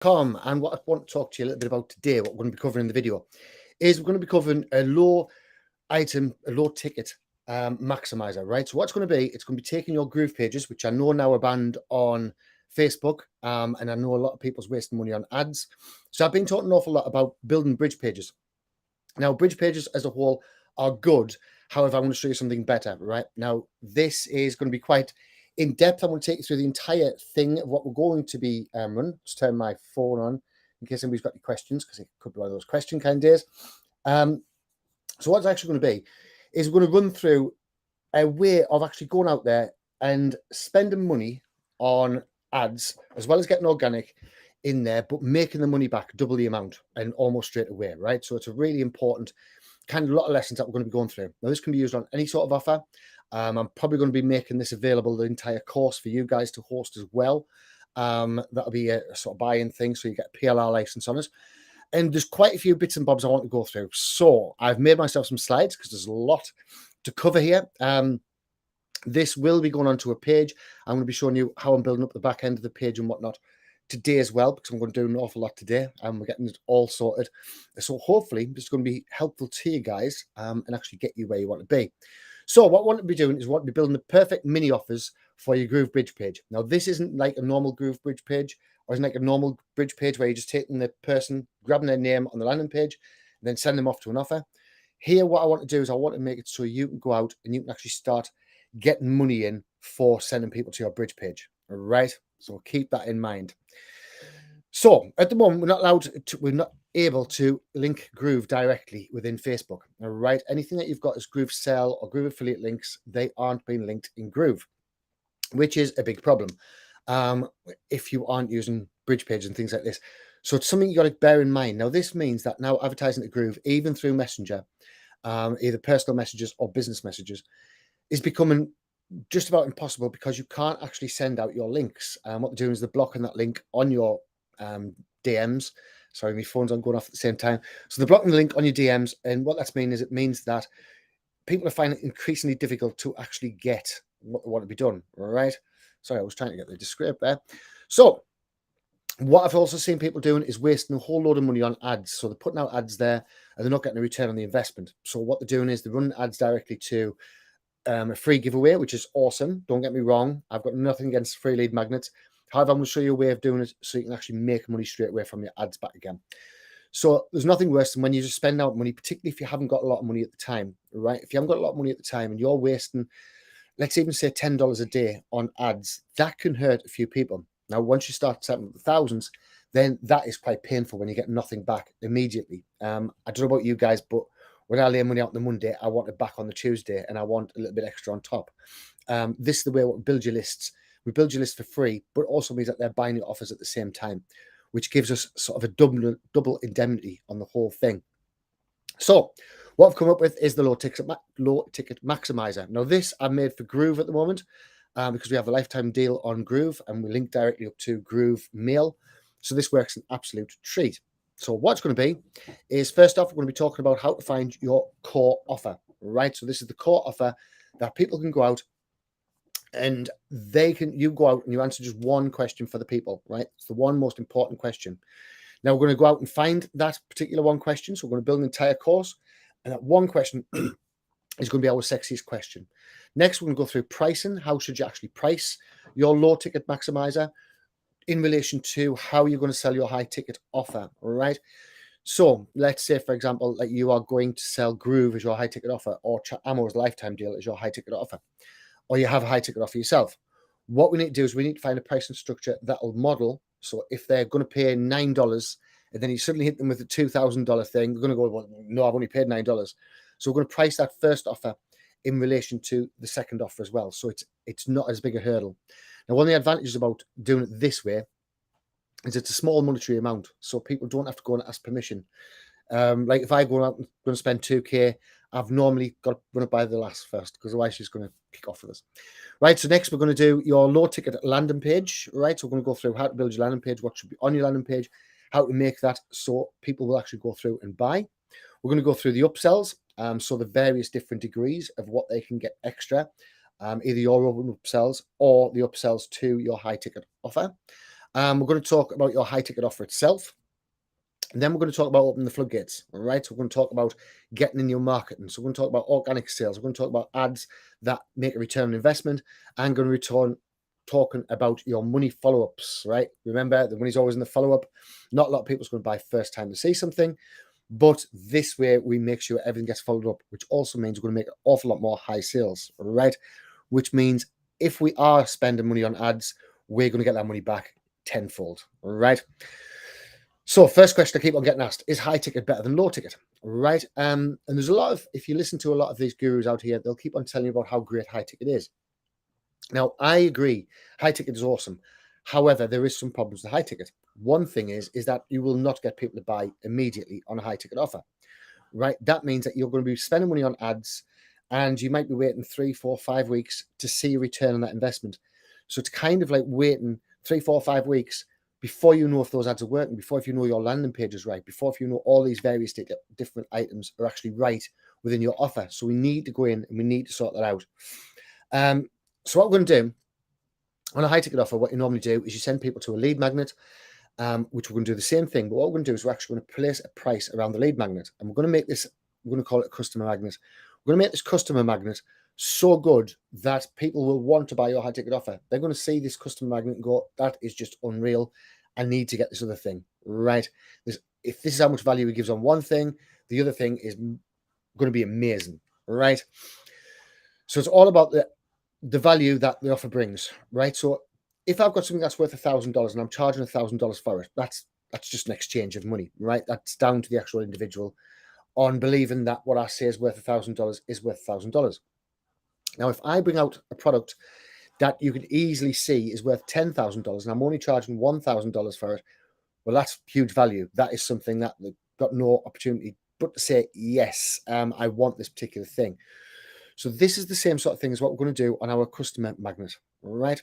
And what I want to talk to you a little bit about today, what we're going to be covering in the video, is we're going to be covering a low ticket maximizer, right? So what's going to be, it's going to be taking your Groove pages, which I know now are banned on Facebook, and I know a lot of people's wasting money on ads. So I've been talking an awful lot about building bridge pages. Now, bridge pages as a whole are good. However, I want to show you something better, right? Now, this is going to be quite in depth. I'm going to take you through the entire thing of what we're going to be running. Just turn my phone on in case anybody's got any questions, because it could be one of those question kind of days. So what's actually going to be is we're going to run through a way of actually going out there and spending money on ads, as well as getting organic in there, but making the money back double the amount and almost straight away, right? So it's a really important kind of lot of lessons that we're going to be going through. Now, this can be used on any sort of offer. I'm probably going to be making this available, the entire course, for you guys to host as well. That'll be a sort of buy-in thing, so you get a PLR license on us. And there's quite a few bits and bobs I want to go through. So I've made myself some slides because there's a lot to cover here. This will be going onto a page. I'm going to be showing you how I'm building up the back end of the page and whatnot today as well, because I'm going to do an awful lot today, and we're getting it all sorted. So hopefully this is going to be helpful to you guys, and actually get you where you want to be. So what I want to be doing is want to be building the perfect mini offers for your Groove Bridge page. Now, this isn't like a normal Groove Bridge page, or isn't like a normal bridge page where you're just taking the person, grabbing their name on the landing page, and then send them off to an offer. Here, what I want to do is I want to make it so you can go out and you can actually start getting money in for sending people to your bridge page. All right. So keep that in mind. So at the moment, we're not able to link Groove directly within Facebook. All right. Anything that you've got as Groove Sell or Groove Affiliate links, they aren't being linked in Groove, which is a big problem if you aren't using bridge pages and things like this. So it's something you got to bear in mind. Now, this means that now advertising to Groove, even through Messenger, either personal messages or business messages, is becoming just about impossible because you can't actually send out your links. What they're doing is they're blocking that link on your DMs. Sorry, my phone's on going off at the same time. So they're blocking the link on your DMs, and what that's mean is it means that people are finding it increasingly difficult to actually get what they want to be done. All right. Sorry, I was trying to get the script there. So what I've also seen people doing is wasting a whole load of money on ads. So they're putting out ads there and they're not getting a return on the investment. So what they're doing is they're running ads directly to a free giveaway, which is awesome. Don't get me wrong. I've got nothing against free lead magnets. However, I'm going to show you a way of doing it so you can actually make money straight away from your ads back again. So there's nothing worse than when you just spend out money, particularly if you haven't got a lot of money at the time, right? If you haven't got a lot of money at the time and you're wasting, let's even say $10 a day on ads, that can hurt a few people. Now, once you start setting up the thousands, then that is quite painful when you get nothing back immediately. I don't know about you guys, but when I lay money out on the Monday, I want it back on the Tuesday, and I want a little bit extra on top. This is the way we build your lists. We build your list for free, but it also means that they're buying your offers at the same time, which gives us sort of a double indemnity on the whole thing. So what I've come up with is the low ticket maximizer. Now, this I've made for Groove at the moment because we have a lifetime deal on Groove, and we link directly up to Groove Mail. So this works an absolute treat. So what's going to be is, first off, we're going to be talking about how to find your core offer, right? So this is the core offer that people can go out and you go out and you answer just one question for the people, right? It's the one most important question. Now we're going to go out and find that particular one question. So we're going to build an entire course, and that one question is going to be our sexiest question. Next, we're going to go through pricing. How should you actually price your low ticket maximizer in relation to how you're going to sell your high ticket offer, all right? So let's say, for example, that you are going to sell Groove as your high ticket offer, or Ammo's lifetime deal as your high ticket offer, or you have a high ticket offer yourself. What we need to do is we need to find a pricing structure that will model. So if they're going to pay $9 and then you suddenly hit them with a $2,000 thing, they're going to go, well, no, I've only paid $9. So we're going to price that first offer in relation to the second offer as well. So it's not as big a hurdle. Now, one of the advantages about doing it this way is it's a small monetary amount, so people don't have to go and ask permission. Like if I go out and going to spend 2K, I've normally got to run it by the last first, because otherwise she's going to kick off with us. Right, so next we're going to do your low ticket landing page, right? So we're going to go through how to build your landing page, what should be on your landing page, how to make that so people will actually go through and buy. We're going to go through the upsells, so the various different degrees of what they can get extra, either your own upsells or the upsells to your high ticket offer. We're going to talk about your high ticket offer itself. And then we're going to talk about opening the floodgates. All right. So we're going to talk about getting in your marketing. So we're going to talk about organic sales. We're going to talk about ads that make a return on investment, and going to talking about your money follow-ups, right? Remember, the money's always in the follow-up. Not a lot of people's going to buy first time to see something, but this way we make sure everything gets followed up, which also means we're going to make an awful lot more high sales, right? Which means if we are spending money on ads, we're going to get that money back tenfold, right? So first question I keep on getting asked, is high ticket better than low ticket, right? And there's a lot of, if you listen to a lot of these gurus out here, they'll keep on telling you about how great high ticket is. Now, I agree, high ticket is awesome. However, there is some problems with high ticket. One thing is that you will not get people to buy immediately on a high ticket offer, right? That means that you're going to be spending money on ads, and you might be waiting 3, 4, 5 weeks to see a return on that investment. So it's kind of like waiting 3, 4, 5 weeks before you know if those ads are working, before if you know your landing page is right, before if you know all these various different items are actually right within your offer. So we need to go in and we need to sort that out. So what we're going to do on a high ticket offer, what you normally do is you send people to a lead magnet, which we're going to do the same thing. But what we're going to do is we're actually going to place a price around the lead magnet, and we're going to make this, we're going to call it a customer magnet. We're going to make this customer magnet so good that people will want to buy your high ticket offer. They're going to see this customer magnet and go, that is just unreal. I need to get this other thing, right? If this is how much value it gives on one thing, the other thing is going to be amazing, right? So it's all about the value that the offer brings, right? So if I've got something that's worth $1,000 and I'm charging $1,000 for it, that's just an exchange of money, right? That's down to the actual individual on believing that what I say is worth $1,000 is worth $1,000. Now, if I bring out a product that you can easily see is worth $10,000 and I'm only charging $1,000 for it, well, that's huge value. That is something that they've got no opportunity but to say, yes, I want this particular thing. So this is the same sort of thing as what we're going to do on our customer magnet, right?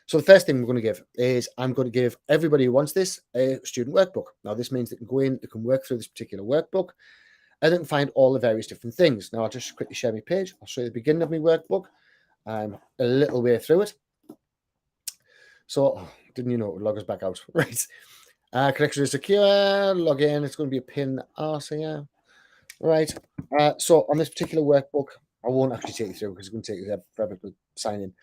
So the first thing we're going to give is I'm going to give everybody who wants this a student workbook. Now, this means they can go in, they can work through this particular workbook, and they can find all the various different things. Now, I'll just quickly share my page. I'll show you the beginning of my workbook. I'm a little way through it. So, didn't you know it would log us back out? Right. Connection is secure. Log in. It's going to be a pin arse here. Right. So, on this particular workbook, I won't actually take you through because it's going to take you forever to sign in.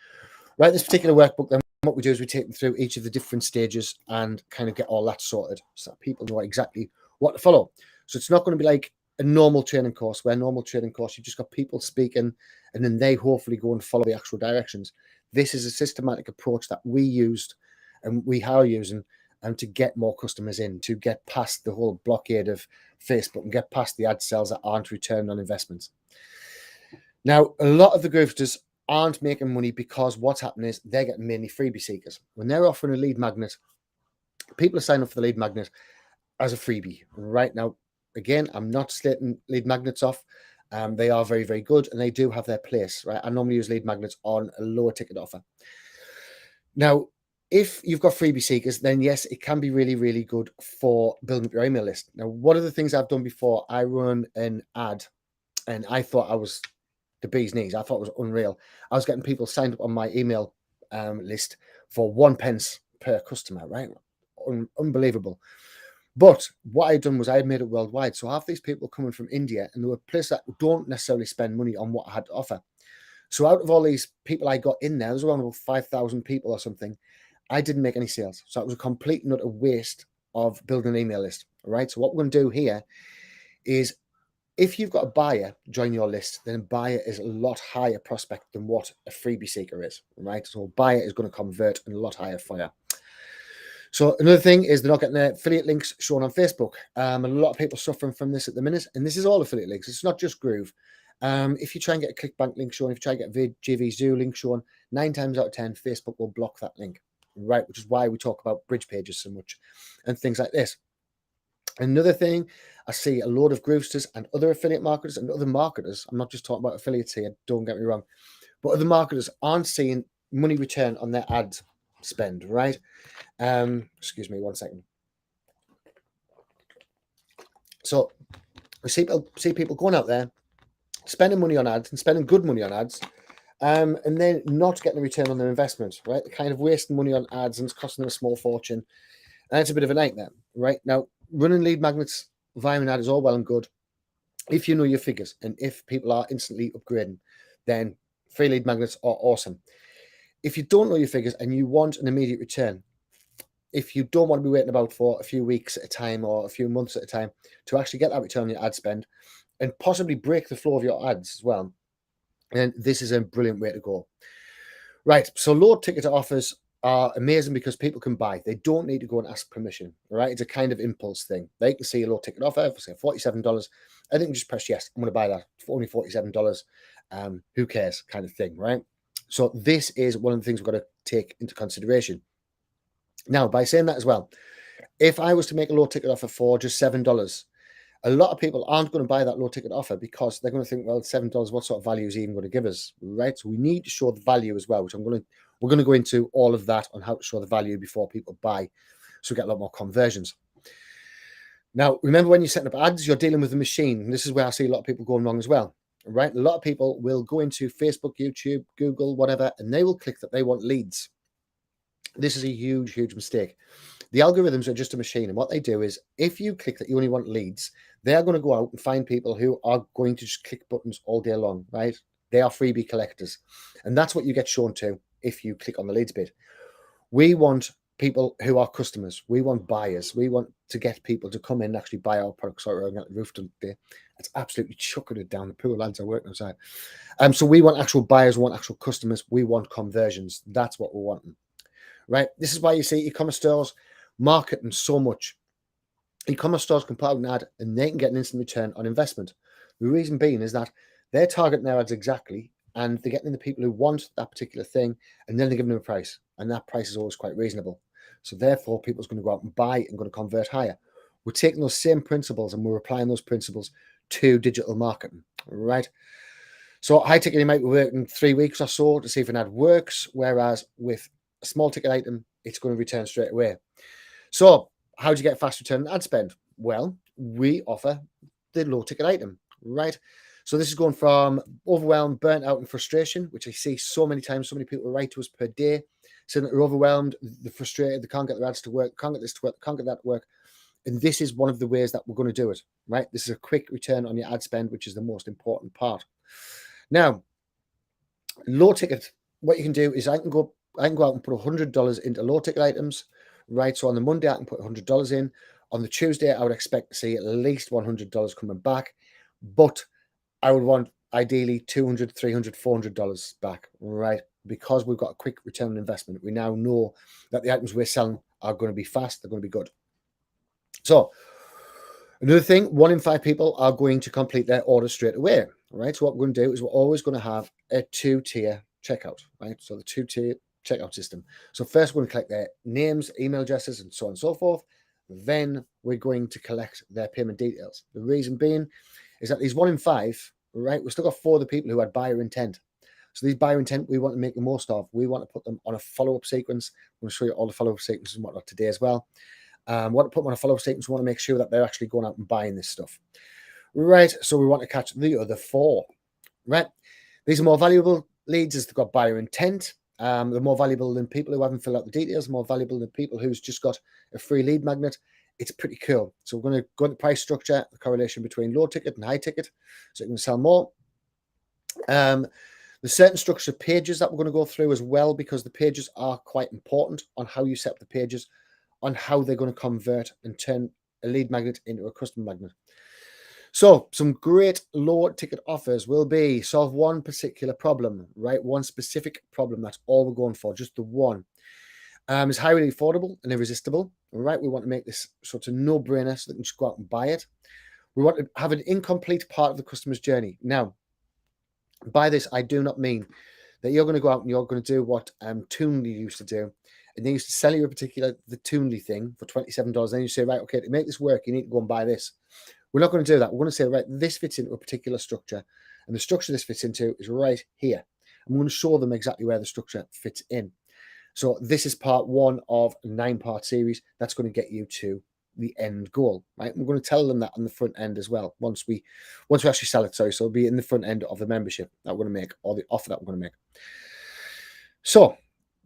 Right. This particular workbook, then what we do is we take them through each of the different stages and kind of get all that sorted so that people know exactly what to follow. So, it's not going to be like a normal training course where normal training course, you've just got people speaking and then they hopefully go and follow the actual directions. This is a systematic approach that we used and we are using to get more customers in, to get past the whole blockade of Facebook and get past the ad sales that aren't returning on investments. Now, a lot of the grifters aren't making money because what's happening is they're getting mainly freebie seekers. When they're offering a lead magnet, people are signing up for the lead magnet as a freebie. Right now, again, I'm not slating lead magnets off. They are very, very good and they do have their place, right? I normally use lead magnets on a lower ticket offer. Now, if you've got freebie seekers, then yes, it can be really, really good for building up your email list. Now, one of the things I've done before, I run an ad and I thought I was the bee's knees. I thought it was unreal. I was getting people signed up on my email list for 1 pence per customer, right? Unbelievable. But what I'd done was I had made it worldwide. So half these people coming from India, and there were places that don't necessarily spend money on what I had to offer. So out of all these people I got in there was around about 5,000 people or something. I didn't make any sales. So it was a complete and utter waste of building an email list. Right. So what we're going to do here is if you've got a buyer join your list, then a buyer is a lot higher prospect than what a freebie seeker is. Right. So a buyer is going to convert in a lot higher for you. So another thing is they're not getting their affiliate links shown on Facebook. And a lot of people suffering from this at the minute. And this is all affiliate links. It's not just Groove. If you try and get a ClickBank link shown, if you try and get a JVZoo link shown, 9 times out of 10, Facebook will block that link, right? Which is why we talk about bridge pages so much and things like this. Another thing, I see a load of Groovesters and other affiliate marketers and other marketers. I'm not just talking about affiliates here, don't get me wrong, but other marketers aren't seeing money return on their ad spend, right? Excuse me 1 second. So we see people going out there spending money on ads and spending good money on ads, and then not getting a return on their investment, right? They're kind of wasting money on ads and it's costing them a small fortune. And it's a bit of a nightmare, right? Now, running lead magnets via an ad is all well and good if you know your figures and if people are instantly upgrading, then free lead magnets are awesome. If you don't know your figures and you want an immediate return, if you don't want to be waiting about for a few weeks at a time or a few months at a time to actually get that return on your ad spend and possibly break the flow of your ads as well, then this is a brilliant way to go. Right, so low ticket offers are amazing because people can buy. They don't need to go and ask permission, right? It's a kind of impulse thing. They can see a low ticket offer for say $47. I think just press yes. I'm going to buy that for only $47. Who cares, kind of thing, right? So this is one of the things we've got to take into consideration. Now, by saying that as well, if I was to make a low ticket offer for just $7, a lot of people aren't going to buy that low ticket offer because they're going to think, well, $7, what sort of value is he even going to give us, right? So we need to show the value as well, which we're going to go into all of that on how to show the value before people buy, so we get a lot more conversions. Now, remember when you're setting up ads, you're dealing with a machine. And this is where I see a lot of people going wrong as well, right? A lot of people will go into Facebook, YouTube, Google, whatever, and they will click that they want leads. This is a huge, huge mistake. The algorithms are just a machine. And what they do is if you click that you only want leads, they are going to go out and find people who are going to just click buttons all day long, right? They are freebie collectors. And that's what you get shown to if you click on the leads bit. We want people who are customers. We want buyers. We want to get people to come in and actually buy our products. Sorry, I'm at the roof today. It's absolutely chucking it down. The poor lads are working outside. So we want actual buyers. We want actual customers. We want conversions. That's what we're wanting, right? This is why you see e-commerce stores marketing so much. E-commerce stores can put out an ad and they can get an instant return on investment. The reason being is that they're targeting their ads exactly and they're getting the people who want that particular thing and then they're giving them a price. And that price is always quite reasonable. So therefore, people's going to go out and buy and going to convert higher. We're taking those same principles and we're applying those principles to digital marketing, right? So high ticket, you might be working 3 weeks or so to see if an ad works, whereas with a small ticket item, it's going to return straight away. So how do you get fast return on ad spend? Well, we offer the low ticket item, right? So this is going from overwhelmed, burnt out, and frustration, which I see so many times. So many people write to us per day saying that they're overwhelmed, they're frustrated, they can't get their ads to work, can't get this to work, can't get that to work. And this is one of the ways that we're going to do it, right? This is a quick return on your ad spend, which is the most important part. Now, low ticket, what you can do is I can go out and put $100 into low ticket items, right? So on the Monday, I can put $100 in. On the Tuesday, I would expect to see at least $100 coming back, but I would want ideally $200, $300, $400 back, right? Because we've got a quick return on investment. We now know that the items we're selling are going to be fast, they're going to be good. So another thing, 1 in 5 people are going to complete their order straight away, right? So what we're going to do is we're always going to have a 2-tier checkout, right? So the 2-tier checkout system. So first we're going to collect their names, email addresses, and so on and so forth. Then we're going to collect their payment details. The reason being is that these 1 in 5, right? We've still got 4 of the people who had buyer intent. So these buyer intent, we want to make the most of. We want to put them on a follow-up sequence. I'm going to show you all the follow-up sequences and whatnot today as well. We want to put them on a follow-up sequence. We want to make sure that they're actually going out and buying this stuff. Right, so we want to catch the other 4. Right, these are more valuable leads as they've got buyer intent. They're more valuable than people who haven't filled out the details, more valuable than people who's just got a free lead magnet. It's pretty cool. So we're going to go into price structure, the correlation between low ticket and high ticket, so you can sell more. There's certain structure pages that we're going to go through as well, because the pages are quite important on how you set up the pages, on how they're going to convert and turn a lead magnet into a custom magnet. So some great low ticket offers will be solve one particular problem, right? One specific problem. That's all we're going for, just the one. It's highly affordable and irresistible, right? We want to make this sort of no-brainer so they can just go out and buy it. We want to have an incomplete part of the customer's journey. Now, by this, I do not mean that you're going to go out and you're going to do what Toonly used to do. And they used to sell you the Toonly thing for $27. Then you say, right, okay, to make this work, you need to go and buy this. We're not going to do that. We're going to say, right, this fits into a particular structure. And the structure this fits into is right here. I'm going to show them exactly where the structure fits in. So this is part 1 of a 9-part series that's going to get you to the end goal, right? We're going to tell them that on the front end as well. Once we actually sell it, sorry. So it'll be in the front end of the membership that we're going to make, or the offer that we're going to make. So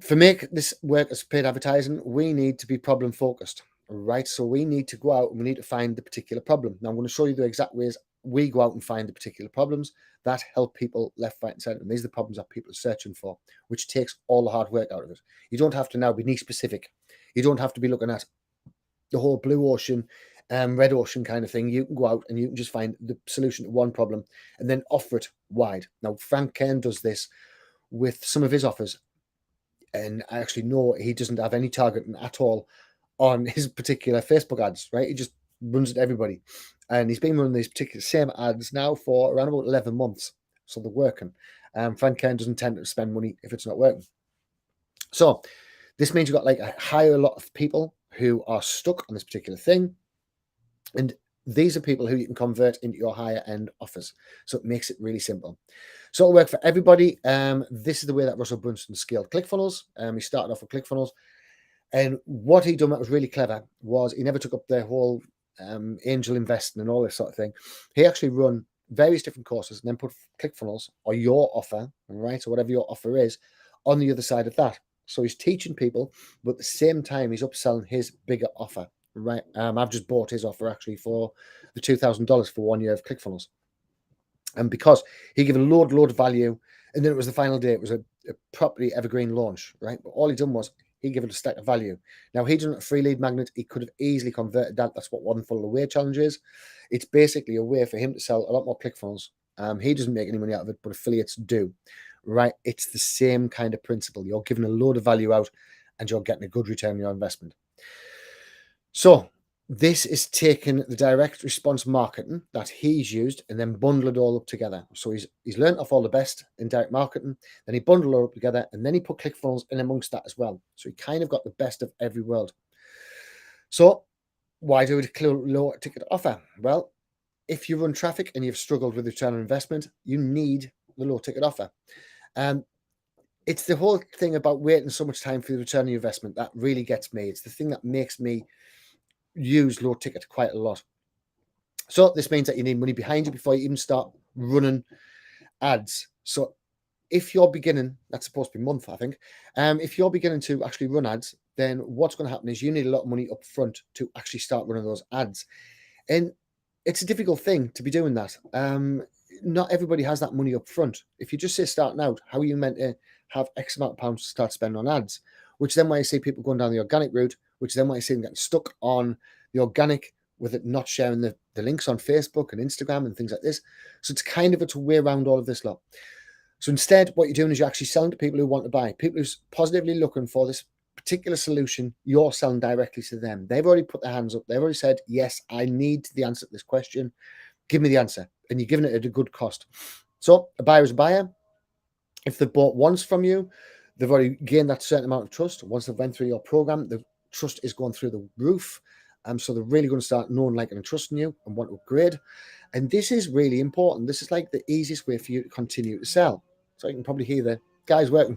for make this work as paid advertising, we need to be problem focused, right? So we need to go out and we need to find the particular problem. Now I'm going to show you the exact ways we go out and find the particular problems that help people left, right, and center. And these are the problems that people are searching for, which takes all the hard work out of it. You don't have to now be niche specific. You don't have to be looking at the whole blue ocean, red ocean kind of thing. You can go out and you can just find the solution to one problem and then offer it wide. Now, Frank Kern does this with some of his offers. And I actually know he doesn't have any targeting at all on his particular Facebook ads, right? He just runs it to everybody. And he's been running these particular same ads now for around about 11 months. So they're working. Frank Kern doesn't tend to spend money if it's not working. So this means you've got like a higher lot of people who are stuck on this particular thing. And these are people who you can convert into your higher end offers. So it makes it really simple. So it'll work for everybody. This is the way that Russell Brunson scaled ClickFunnels. He started off with ClickFunnels. And what he done that was really clever was he never took up the whole angel investing and all this sort of thing. He actually run various different courses and then put ClickFunnels or your offer, right, or whatever your offer is, on the other side of that. So he's teaching people, but at the same time, he's upselling his bigger offer, right? I've just bought his offer actually for the $2,000 for 1 year of ClickFunnels. And because he gave a load of value, and then it was the final day, it was a property evergreen launch, right? But all he done was he gave it a stack of value. Now, he done a free lead magnet. He could have easily converted that. That's what One Funnel Away challenge is. It's basically a way for him to sell a lot more ClickFunnels. He doesn't make any money out of it, but affiliates do, right? It's the same kind of principle. You're giving a load of value out and you're getting a good return on your investment. So this is taking the direct response marketing that he's used and then bundle it all up together. So he's learned off all the best in direct marketing, then he bundled it all up together, and then he put ClickFunnels in amongst that as well. So he kind of got the best of every world. So why do we declare low ticket offer? Well, if you run traffic and you've struggled with return on investment, you need the low ticket offer. It's the whole thing about waiting so much time for the return on your investment that really gets me. It's the thing that makes me use low ticket quite a lot. So this means that you need money behind you before you even start running ads. So if you're beginning, that's supposed to be month, I think. If you're beginning to actually run ads, then what's going to happen is you need a lot of money up front to actually start running those ads. And it's a difficult thing to be doing that. Not everybody has that money up front. If you just say starting out, how are you meant to have X amount of pounds to start spending on ads? Which then why you see people going down the organic route, which then why you see them getting stuck on the organic with it not sharing the links on Facebook and Instagram and things like this. So it's kind of a way around all of this lot. So instead, what you're doing is you're actually selling to people who want to buy, people who's positively looking for this particular solution. You're selling directly to them. They've already put their hands up. They've already said, yes, I need the answer to this question. Give me the answer. And you're giving it at a good cost. So a buyer is a buyer. If they've bought once from you, they've already gained that certain amount of trust. Once they've went through your program, the trust is going through the roof. So they're really going to start knowing, liking, and trusting you and want to upgrade. And this is really important. This is like the easiest way for you to continue to sell. So you can probably hear the guys working.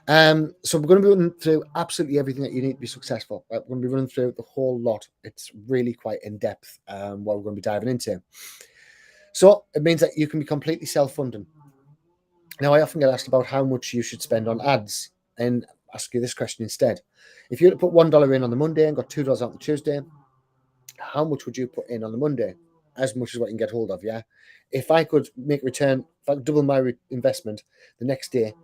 So we're going to be running through absolutely everything that you need to be successful. We're going to be running through the whole lot. It's really quite in depth what we're going to be diving into. So it means that you can be completely self-funding. Now, I often get asked about how much you should spend on ads, and ask you this question instead. If you were to put $1 in on the Monday and got $2 out on the Tuesday, how much would you put in on the Monday? As much as what you can get hold of, yeah? If I could make a return, if I could double my investment the next day,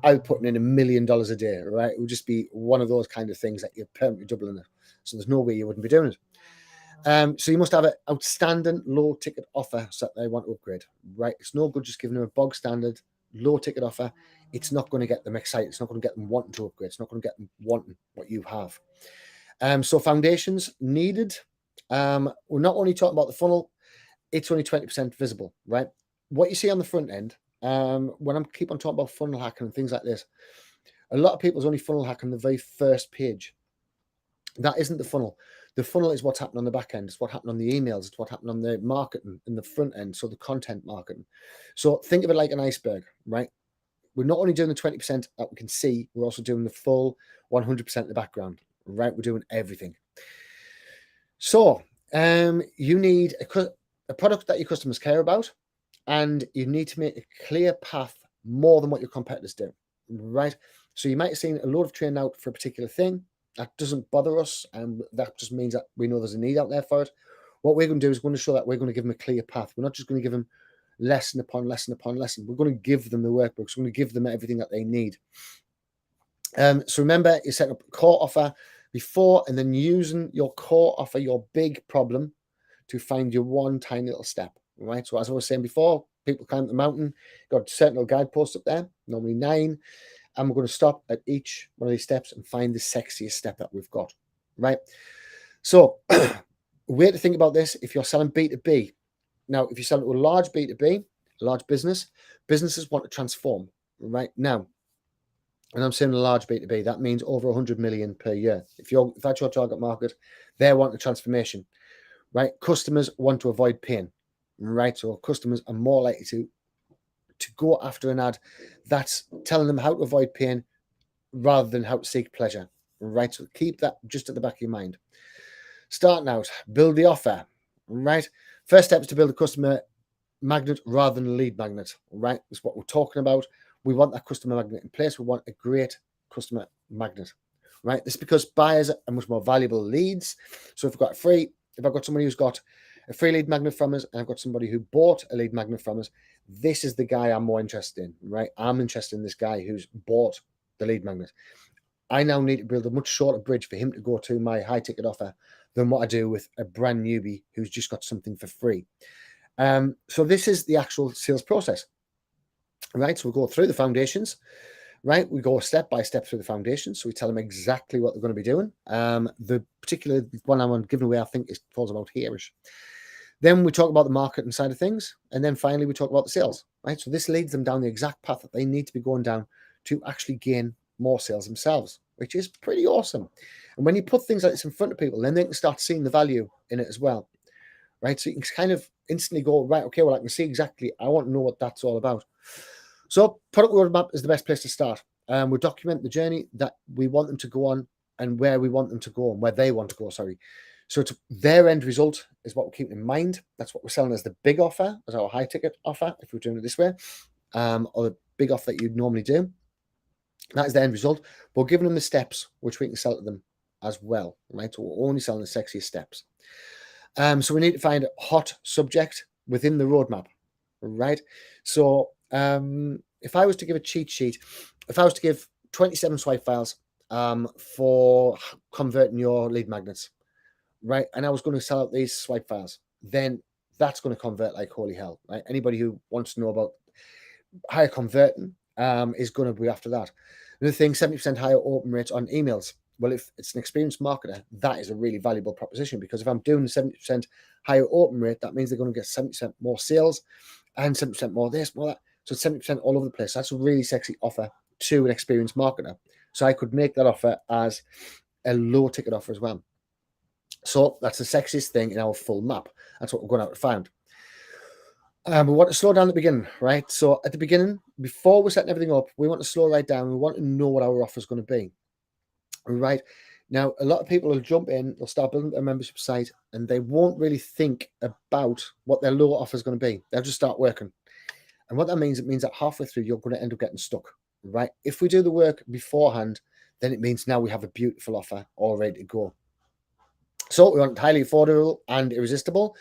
I would put in $1 million a day, right? It would just be one of those kind of things that you're permanently doubling it. So there's no way you wouldn't be doing it. So you must have an outstanding low ticket offer so that they want to upgrade, right? It's no good just giving them a bog standard low ticket offer. It's not going to get them excited. It's not going to get them wanting to upgrade. It's not going to get them wanting what you have. So foundations needed. We're not only talking about the funnel, it's only 20% visible, right? What you see on the front end, when I keep on talking about funnel hacking and things like this, a lot of people's only funnel hack on the very first page. That isn't the funnel. The funnel is what's happening on the back end. It's what happened on the emails. It's what happened on the marketing in the front end. So the content marketing. So think of it like an iceberg, right? We're not only doing the 20% that we can see, we're also doing the full 100% in the background, right? We're doing everything. So you need a product that your customers care about, and you need to make a clear path more than what your competitors do, right? So you might have seen a load of training out for a particular thing. That doesn't bother us, and that just means that we know there's a need out there for it. What we're going to do is we're going to show that we're going to give them a clear path. We're not just going to give them lesson upon lesson upon lesson. We're going to give them the workbooks. We're going to give them everything that they need. So remember, you set up a core offer before, and then using your core offer, your big problem, to find your one tiny little step, right? So as I was saying before, people climb the mountain, got certain little guideposts up there, normally 9, and we're going to stop at each one of these steps and find the sexiest step that we've got, right? So way to think about this, if you're selling B2B, now, if you're selling to a large B2B, a large business, businesses want to transform, right? Now, and I'm saying a large B2B, that means over 100 million per year. If that's your target market, they want a transformation, right? Customers want to avoid pain, right? So customers are more likely to go after an ad that's telling them how to avoid pain rather than how to seek pleasure, right? So keep that just at the back of your mind. Starting out, build the offer, right? First step is to build a customer magnet rather than a lead magnet, right? That's what we're talking about. We want that customer magnet in place. We want a great customer magnet, right? This is because buyers are much more valuable leads. So if I've got somebody who's got a free lead magnet from us, and I've got somebody who bought a lead magnet from us, this is the guy I'm more interested in, right? I'm interested in this guy who's bought the lead magnet. I now need to build a much shorter bridge for him to go to my high ticket offer than what I do with a brand newbie who's just got something for free. So this is the actual sales process, right? So we'll go through the foundations, right? We go step by step through the foundations. So we tell them exactly what they're going to be doing. The particular one I'm giving away, I think, falls about here-ish. Then we talk about the marketing side of things. And then finally, we talk about the sales, right? So this leads them down the exact path that they need to be going down to actually gain more sales themselves, which is pretty awesome. And when you put things like this in front of people, then they can start seeing the value in it as well, right? So you can kind of instantly go, right, okay, well, I can see exactly, I want to know what that's all about. So product roadmap is the best place to start. We document the journey that we want them to go on and where we want them to go and where they want to go, sorry. So their end result is what we're keeping in mind. That's what we're selling as the big offer, as our high ticket offer, if we're doing it this way, or the big offer that you'd normally do. That is the end result. But we're giving them the steps which we can sell to them as well, right? So we're only selling the sexiest steps. So we need to find a hot subject within the roadmap, right? So if I was to give a cheat sheet, if I was to give 27 swipe files for converting your lead magnets, right? And I was going to sell out these swipe files, then that's going to convert like holy hell, right? Anybody who wants to know about higher converting is going to be after that. Another thing, 70% higher open rates on emails. Well, if it's an experienced marketer, that is a really valuable proposition, because if I'm doing the 70% higher open rate, that means they're going to get 70% more sales and 70% more this, more that. So 70% all over the place. That's a really sexy offer to an experienced marketer. So I could make that offer as a low ticket offer as well. So that's the sexiest thing in our full map. That's what we're going out to find. We want to slow down at the beginning, right? So at the beginning, before we're setting everything up, we want to slow right down. We want to know what our offer is going to be, right? Now, a lot of people will jump in, they'll start building a membership site, and they won't really think about what their low offer is going to be. They'll just start working. And what that means, it means that halfway through, you're going to end up getting stuck, right? If we do the work beforehand, then it means now we have a beautiful offer all ready to go. So we want highly affordable and irresistible.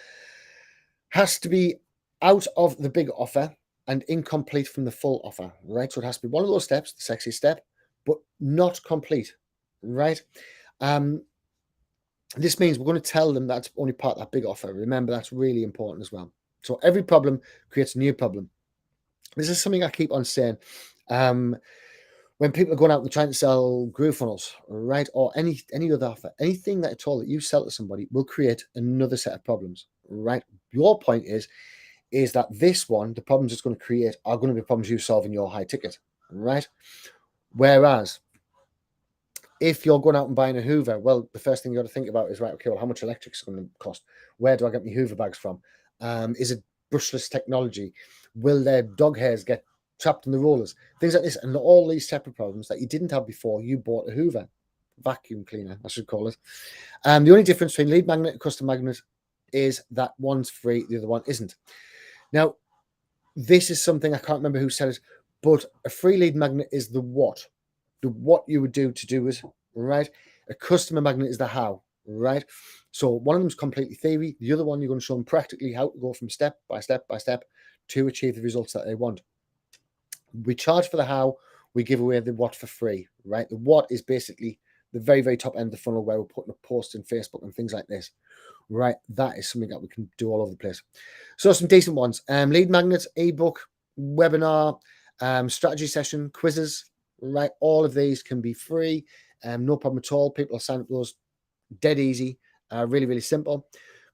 Has to be out of the big offer and incomplete from the full offer, right? So it has to be one of those steps, the sexy step, but not complete, right? This means we're going to tell them that's only part of that big offer. Remember, that's really important as well. So every problem creates a new problem. This is something I keep on saying. When people are going out and trying to sell GrooveFunnels, right, or any other offer, anything that at all that you sell to somebody will create another set of problems, right? Your point is that this one, the problems it's going to create are going to be problems you solve in your high ticket, right? Whereas if you're going out and buying a Hoover, well, the first thing you got to think about is, right, okay, well, how much electric's going to cost? Where do I get my Hoover bags from? Is it brushless technology? Will their dog hairs get trapped in the rollers? Things like this, and all these separate problems that you didn't have before you bought a Hoover, vacuum cleaner, I should call it. The only difference between lead magnet and custom magnet is that one's free, the other one isn't. Now, this is something I can't remember who said it, but a free lead magnet is the what you would do to do it, right? A customer magnet is the how, right? So one of them is completely theory. The other one, you're going to show them practically how to go from step by step by step to achieve the results that they want. We charge for the how, we give away the what for free, right? The what is basically the very, very top end of the funnel where we're putting up posts in Facebook and things like this, right? That is something that we can do all over the place. So some decent ones. Lead magnets, ebook, webinar, strategy session, quizzes, right? All of these can be free. No problem at all. People will sign up those dead easy, really, really simple.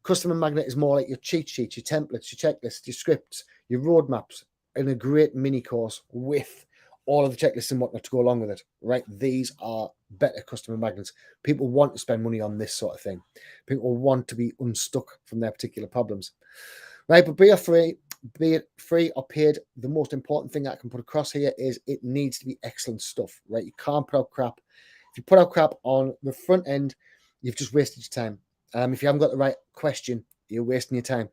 Customer magnet is more like your cheat sheets, your templates, your checklists, your scripts, your roadmaps, and a great mini course with all of the checklists and whatnot to go along with it, right? These are better customer magnets. People want to spend money on this sort of thing. People want to be unstuck from their particular problems, right? But be it free or paid, the most important thing I can put across here is it needs to be excellent stuff, right? You can't put out crap. If you put out crap on the front end, you've just wasted your time. If you haven't got the right question, you're wasting your time.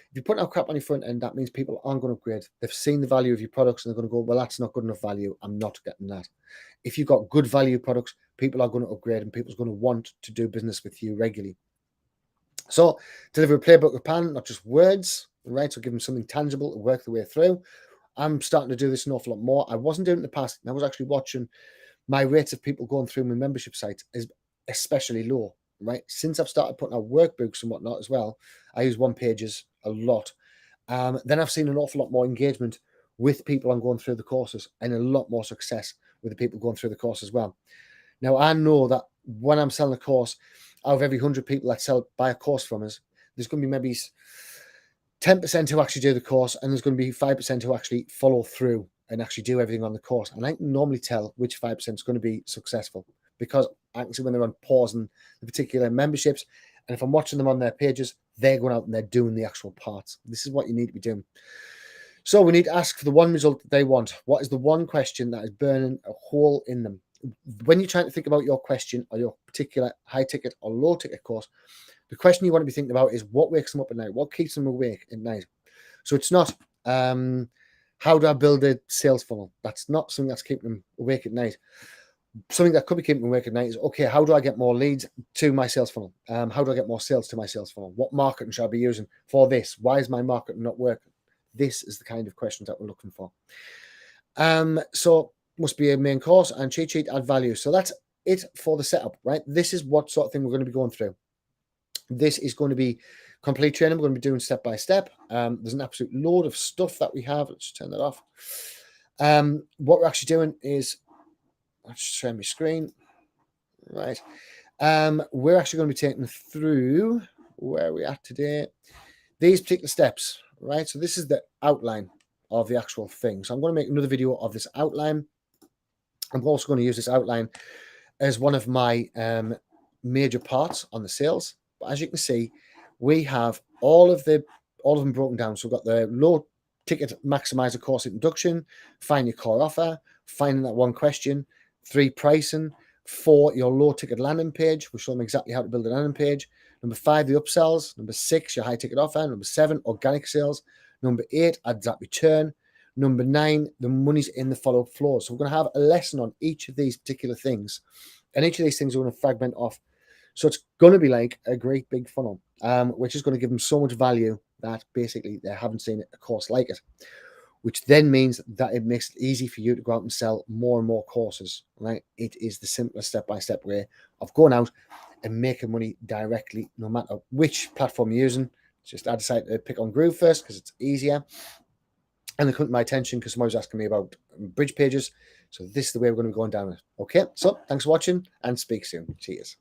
If you put out crap on your front end, that means people aren't going to upgrade. They've seen the value of your products and they're going to go, well, that's not good enough value. I'm not getting that. If you've got good value products, people are going to upgrade and people's going to want to do business with you regularly. So deliver a playbook with plan, not just words, right? So give them something tangible to work their way through. I'm starting to do this an awful lot more. I wasn't doing it in the past. And I was actually watching my rates of people going through my membership site is especially low, right? Since I've started putting out workbooks and whatnot as well, I use one pages a lot. Then I've seen an awful lot more engagement with people on going through the courses and a lot more success with the people going through the course as well. Now, I know that when I'm selling a course, out of every 100 people that buy a course from us, there's going to be maybe 10% who actually do the course, and there's going to be 5% who actually follow through and actually do everything on the course. And I can normally tell which 5% is going to be successful because I can see when they're on pause in the particular memberships. And if I'm watching them on their pages, they're going out and they're doing the actual parts. This is what you need to be doing. So we need to ask for the one result that they want. What is the one question that is burning a hole in them? When you're trying to think about your question or your particular high ticket or low ticket course, the question you want to be thinking about is what wakes them up at night? What keeps them awake at night? So it's not how do I build a sales funnel? That's not something that's keeping them awake at night. Something that could be keeping them awake at night is, okay, how do I get more leads to my sales funnel? How do I get more sales to my sales funnel? What marketing should I be using for this? Why is my marketing not working? This is the kind of questions that we're looking for. So must be a main course and cheat sheet, add value. So that's it for the setup, right? This is what sort of thing we're going to be going through. This is going to be complete training. We're going to be doing step by step. There's an absolute load of stuff that we have. Let's turn that off. What we're actually doing is, let's share my screen. Right. We're actually going to be taking through where we're at today. These particular steps, right? So this is the outline of the actual thing. So I'm going to make another video of this outline. I'm also going to use this outline as one of my major parts on the sales. But as you can see, we have all of them broken down. So we've got the low ticket maximizer course introduction, find your core offer, finding that one question, 3, pricing, 4, your low ticket landing page. We'll show them exactly how to build a landing page. Number 5, the upsells. Number 6, your high ticket offer. Number 7, organic sales. Number 8, adds that return. Number 9, the money's in the follow-up flow. So we're going to have a lesson on each of these particular things. And each of these things are going to fragment off. So it's going to be like a great big funnel, which is going to give them so much value that basically they haven't seen a course like it, which then means that it makes it easy for you to go out and sell more and more courses, right? It is the simplest step-by-step way of going out and making money directly, no matter which platform you're using. I decided to pick on Groove first because it's easier. And they caught my attention because somebody was asking me about bridge pages. So this is the way we're going to be going down it. Okay, so thanks for watching and speak soon. Cheers.